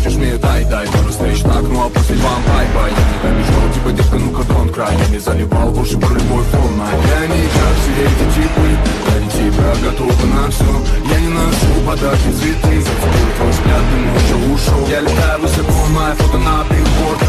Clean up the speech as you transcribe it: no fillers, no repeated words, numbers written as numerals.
хочешь мне дай пару встреч так, ну а после вам бай-бай. Я не обижал, типа детка, ну-ка дон край. Я не заливал больше про любовь волна. Я не как все эти типы, ради тебя готова на все. Я не ношу подарки, цветы, зацепил твой взгляд, ты уже ушел. Я летаю высоко, мое фото на билборд.